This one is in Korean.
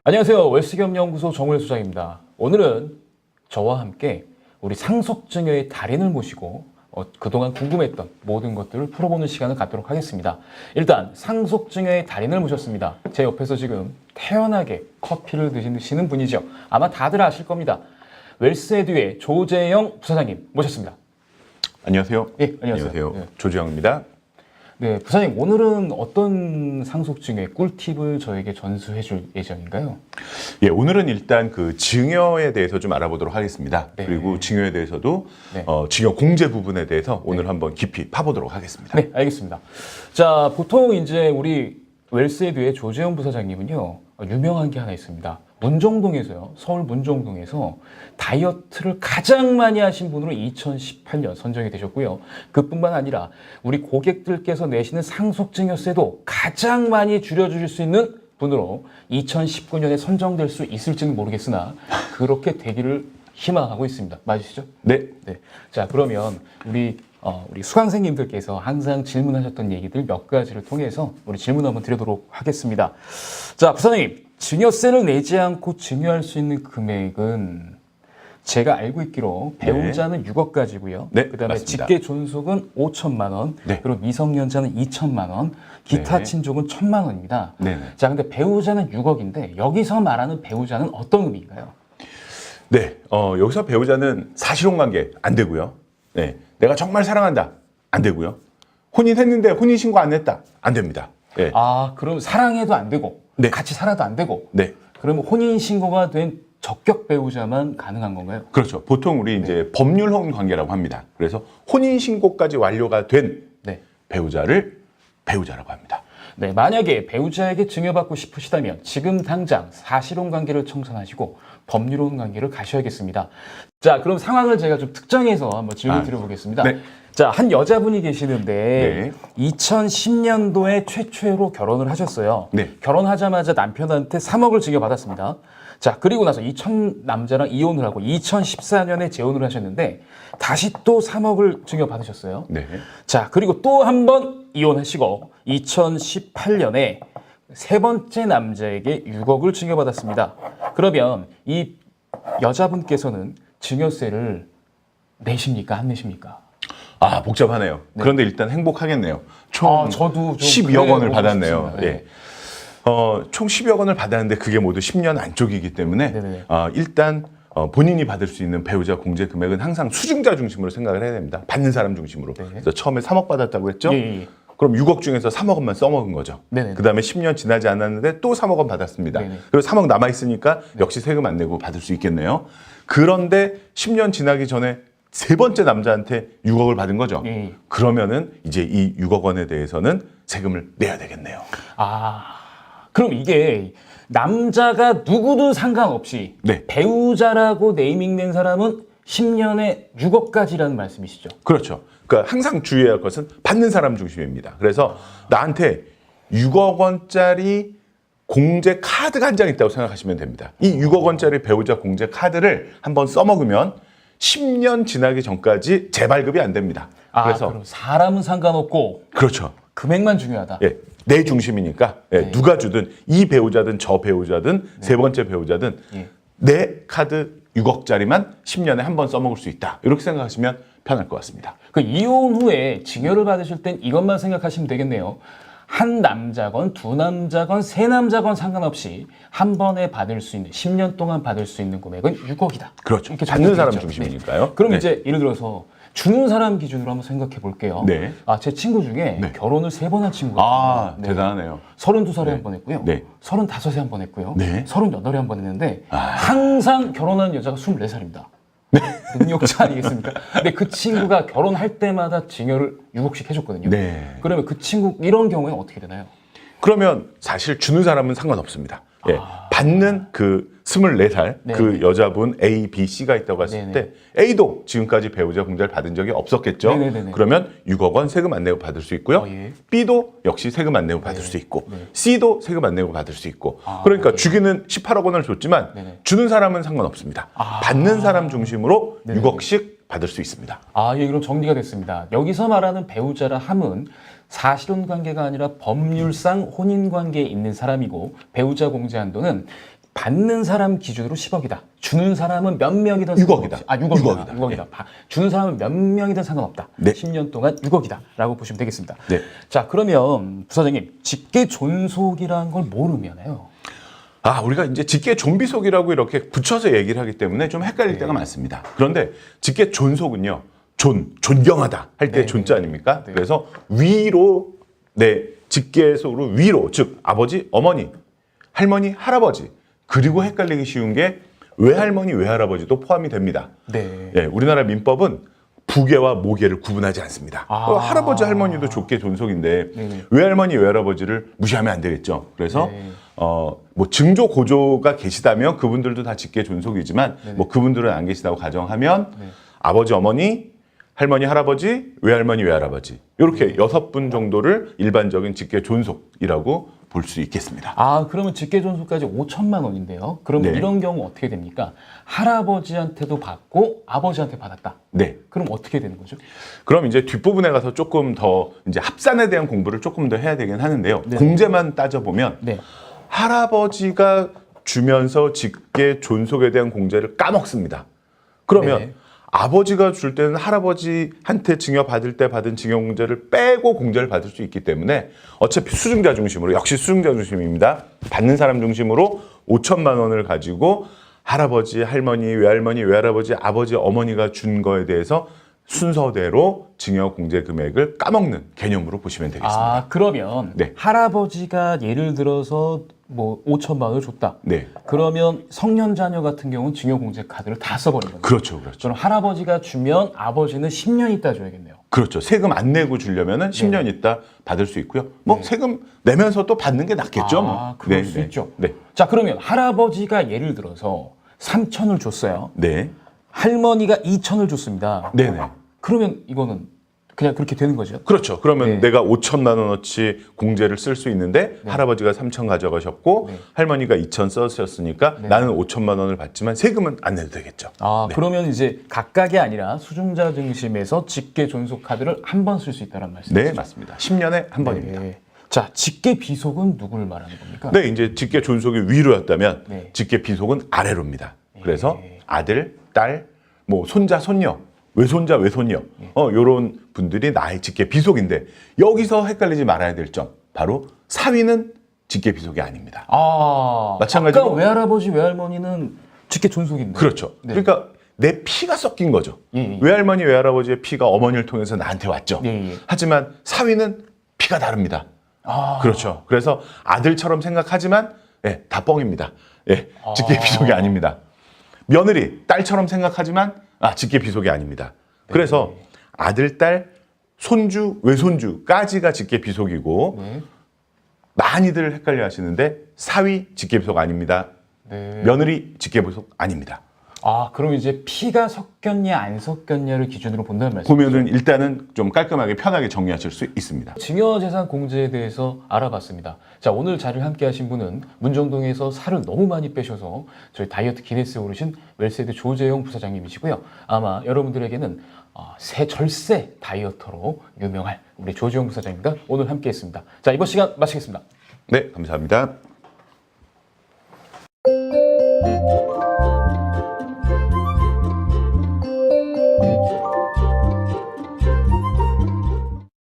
안녕하세요. 웰스겸연구소 정우열 소장입니다. 오늘은 저와 함께 우리 상속증여의 달인을 모시고 그동안 궁금했던 모든 것들을 풀어보는 시간을 갖도록 하겠습니다. 일단 상속증여의 달인을 모셨습니다. 제 옆에서 지금 태연하게 커피를 드시는 분이죠. 아마 다들 아실 겁니다. 웰스에듀의 조재영 부사장님 모셨습니다. 안녕하세요. 예, 안녕하세요. 네. 조재영입니다. 네, 부사장님 오늘은 어떤 상속증여의 꿀팁을 저에게 전수해 줄 예정인가요? 예, 오늘은 일단 그 증여에 대해서 좀 알아보도록 하겠습니다. 네. 그리고 증여에 대해서도 네. 증여 공제 부분에 대해서 오늘 한번 깊이 파보도록 하겠습니다. 네, 알겠습니다. 자, 보통 이제 우리 웰스에듀의 조재영 부사장님은요, 유명한 게 하나 있습니다. 문정동에서요, 서울 문정동에서 다이어트를 가장 많이 하신 분으로 2018년 선정이 되셨고요. 그뿐만 아니라 우리 고객들께서 내시는 상속증여세도 가장 많이 줄여주실 수 있는 분으로 2019년에 선정될 수 있을지는 모르겠으나 그렇게 되기를 희망하고 있습니다. 맞으시죠? 네. 네. 자, 그러면 우리 수강생님들께서 항상 질문하셨던 얘기들 몇 가지를 통해서 우리 질문 한번 드리도록 하겠습니다. 자, 부사장님, 증여세를 내지 않고 증여할 수 있는 금액은 제가 알고 있기로 배우자는 6억까지고요. 네, 그다음에 맞습니다. 직계 존속은 5천만 원, 네. 그리고 미성년자는 2천만 원, 기타 네. 친족은 1천만 원입니다. 네. 자, 근데 배우자는 6억인데 여기서 말하는 배우자는 어떤 의미인가요? 네. 여기서 배우자는 사실혼 관계 안 되고요. 네. 내가 정말 사랑한다. 안 되고요. 혼인했는데 혼인신고 안 했다. 안 됩니다. 네. 아, 그럼 사랑해도 안 되고, 네. 같이 살아도 안 되고, 네. 그러면 혼인신고가 된 적격 배우자만 가능한 건가요? 그렇죠. 보통 우리 이제 법률혼 관계라고 합니다. 그래서 혼인신고까지 완료가 된 네. 배우자를 배우자라고 합니다. 네, 만약에 배우자에게 증여받고 싶으시다면 지금 당장 사실혼 관계를 청산하시고 법률혼 관계를 가셔야겠습니다. 자, 그럼 상황을 제가 좀 특정해서 한번 질문 드려보겠습니다. 네. 자, 한 여자분이 계시는데 네. 2010년도에 최초로 결혼을 하셨어요. 네. 결혼하자마자 남편한테 3억을 증여받았습니다. 자, 그리고 나서 남자랑 이혼을 하고 2014년에 재혼을 하셨는데 다시 또 3억을 증여받으셨어요. 네. 자, 그리고 또 한 번 이혼하시고 2018년에 세 번째 남자에게 6억을 증여받았습니다. 그러면 이 여자분께서는 증여세를 내십니까? 안 내십니까? 아, 복잡하네요. 그런데 일단 행복하겠네요. 총 저도 좀 12억 원을 그래 받았네요. 싶습니다. 예. 총 10억 원을 받았는데 그게 모두 10년 안쪽이기 때문에 네네네. 일단 본인이 받을 수 있는 배우자 공제 금액은 항상 수증자 중심으로 생각을 해야 됩니다. 받는 사람 중심으로. 네. 그래서 처음에 3억 받았다고 했죠? 예. 그럼 6억 중에서 3억 원만 써먹은 거죠. 네네네. 그 다음에 10년 지나지 않았는데 또 3억 원 받았습니다. 네네. 그리고 3억 남아있으니까 역시 세금 안 내고 받을 수 있겠네요. 그런데 10년 지나기 전에 세 번째 남자한테 6억을 받은 거죠. 예. 그러면은 이제 이 6억 원에 대해서는 세금을 내야 되겠네요. 아, 그럼 이게 남자가 누구든 상관없이 네. 배우자라고 네이밍된 사람은 10년에 6억까지라는 말씀이시죠? 그렇죠. 그러니까 항상 주의해야 할 것은 받는 사람 중심입니다. 그래서 나한테 6억 원짜리 공제 카드가 한 장 있다고 생각하시면 됩니다. 이 6억 원짜리 배우자 공제 카드를 한번 써먹으면 10년 지나기 전까지 재발급이 안 됩니다. 그래서 그럼 사람은 상관없고 그렇죠. 금액만 중요하다. 예, 내 중심이니까 누가 주든 이 배우자든 저 배우자든 세 번째 배우자든 예. 내 카드 6억짜리만 10년에 한 번 써먹을 수 있다. 이렇게 생각하시면 편할 것 같습니다. 그 이혼 후에 증여를 받으실 땐 이것만 생각하시면 되겠네요. 한 남자건 두 남자건 세 남자건 상관없이 한 번에 받을 수 있는 10년 동안 받을 수 있는 금액은 6억이다. 그렇죠. 이렇게 받는 사람 정리되죠. 중심이니까요. 네. 그럼 네. 이제 예를 들어서 주는 사람 기준으로 한번 생각해 볼게요. 네. 제 친구 중에 네. 결혼을 3번 한 친구가 아, 있습니다. 대단하네요. 32살에 한 번 했고요. 네. 35에 한 번 했고요. 네. 38에 한 번 했는데 항상 결혼한 여자가 24살입니다. 능력자 아니겠습니까? 근데 그 친구가 결혼할 때마다 증여를 6억씩 해줬거든요. 네. 그러면 그 친구 이런 경우에는 어떻게 되나요? 그러면 사실 주는 사람은 상관없습니다. 예, 받는 그 24살 네. 그 여자분 A, B, C가 있다고 했을 네네. 때 A도 지금까지 배우자 공제를 받은 적이 없었겠죠. 네네네네. 그러면 6억 원 세금 안 내고 받을 수 있고요. 예. B도 역시 세금 안 내고 받을 수 있고 네. C도 세금 안 내고 받을 수 있고 그러니까 네. 주기는 18억 원을 줬지만 네네. 주는 사람은 상관없습니다. 받는 사람 중심으로 네네. 6억씩 받을 수 있습니다. 예, 그럼 정리가 됐습니다. 여기서 말하는 배우자라 함은 사실혼 관계가 아니라 법률상 혼인 관계에 있는 사람이고 배우자 공제 한도는 받는 사람 기준으로 10억이다. 주는 사람은 몇 명이든 6억이다. 상관없다. 6억이다. 6억이다. 6억이다. 주는 사람은 몇 명이든 상관없다. 네. 10년 동안 6억이다라고 보시면 되겠습니다. 네. 자, 그러면 부사장님, 직계 존속이라는 걸 뭘 의미하나요? 우리가 이제 직계 존비속이라고 이렇게 붙여서 얘기를 하기 때문에 좀 헷갈릴 때가 많습니다. 그런데 직계 존속은요, 존경하다 할 때 네, 존자 아닙니까? 그래서 위로, 직계속으로 위로, 즉 아버지, 어머니, 할머니, 할아버지, 그리고 헷갈리기 쉬운 게 외할머니, 외할아버지도 포함이 됩니다. 네. 예, 우리나라 민법은 부계와 모계를 구분하지 않습니다. 할아버지, 할머니도 족계 존속인데 네네. 외할머니, 외할아버지를 무시하면 안 되겠죠. 그래서 네. 뭐 증조, 고조가 계시다면 그분들도 다 직계 존속이지만 뭐 그분들은 안 계시다고 가정하면 아버지, 어머니, 할머니, 할아버지, 외할머니, 외할아버지 이렇게 6분 정도를 일반적인 직계 존속이라고 볼 수 있겠습니다. 그러면 직계 존속까지 5천만 원인데요. 그러면 네. 이런 경우 어떻게 됩니까? 할아버지한테도 받고 아버지한테 받았다. 네. 그럼 어떻게 되는 거죠? 그럼 이제 뒷부분에 가서 조금 더 이제 합산에 대한 공부를 조금 더 해야 되긴 하는데요. 네. 공제만 따져보면 네. 할아버지가 주면서 직계 존속에 대한 공제를 까먹습니다. 그러면 네. 아버지가 줄 때는 할아버지한테 증여받을 때 받은 증여공제를 빼고 공제를 받을 수 있기 때문에 어차피 수증자 중심으로, 역시 수증자 중심입니다. 받는 사람 중심으로 5천만 원을 가지고 할아버지, 할머니, 외할머니, 외할아버지, 아버지, 어머니가 준 거에 대해서 순서대로 증여공제 금액을 까먹는 개념으로 보시면 되겠습니다. 그러면 네. 할아버지가 예를 들어서 뭐 5천만 원을 줬다. 네. 그러면 성년 자녀 같은 경우는 증여공제 카드를 다 써버린 거죠. 그렇죠. 저는 할아버지가 주면 아버지는 10년 있다 줘야겠네요. 그렇죠. 세금 안 내고 주려면은 10년 있다 받을 수 있고요. 뭐 세금 내면서 또 받는 게 낫겠죠. 뭐. 그럴 수 있죠. 네. 자, 그러면 할아버지가 예를 들어서 3천을 줬어요. 네. 할머니가 2천을 줬습니다. 네네. 그러면 이거는 그냥 그렇게 되는 거죠? 그렇죠. 그러면 네. 내가 5천만 원어치 공제를 쓸 수 있는데 할아버지가 3천 가져가셨고 할머니가 2천 쓰셨으니까 나는 5천만 원을 받지만 세금은 안 내도 되겠죠. 네. 그러면 이제 각각이 아니라 수증자 증심에서 직계 존속 카드를 한 번 쓸 수 있다는 말씀이시죠? 네, 맞습니다. 10년에 한 번입니다. 네. 자, 직계 비속은 누구를 말하는 겁니까? 네, 이제 직계 존속이 위로였다면 네. 직계 비속은 아래로입니다. 그래서 아들, 딸, 뭐 손자, 손녀, 외손자, 외손녀, 요런 분들이 나의 직계 비속인데 여기서 헷갈리지 말아야 될 점 바로 사위는 직계 비속이 아닙니다. 마찬가지로 아까 외할아버지, 외할머니는 직계 존속인데. 그렇죠. 네. 그러니까 내 피가 섞인 거죠. 예. 외할머니, 외할아버지의 피가 어머니를 통해서 나한테 왔죠. 예. 하지만 사위는 피가 다릅니다. 그렇죠. 그래서 아들처럼 생각하지만 다 뻥입니다. 직계 비속이 아닙니다. 며느리, 딸처럼 생각하지만 직계 비속이 아닙니다. 그래서 아들, 딸, 손주, 외손주까지가 직계 비속이고 많이들 헷갈려 하시는데 사위 직계 비속 아닙니다. 며느리 직계 비속 아닙니다. 그럼 이제 피가 섞였냐 안 섞였냐를 기준으로 본다는 말씀이죠? 보면은 일단은 좀 깔끔하게 편하게 정리하실 수 있습니다. 증여재산 공제에 대해서 알아봤습니다. 자, 오늘 자리를 함께 하신 분은 문정동에서 살을 너무 많이 빼셔서 저희 다이어트 기네스에 오르신 웰세드 조재용 부사장님이시고요. 아마 여러분들에게는 새 절세 다이어터로 유명할 우리 조재용 부사장님과 오늘 함께 했습니다. 자, 이번 시간 마치겠습니다. 네, 감사합니다.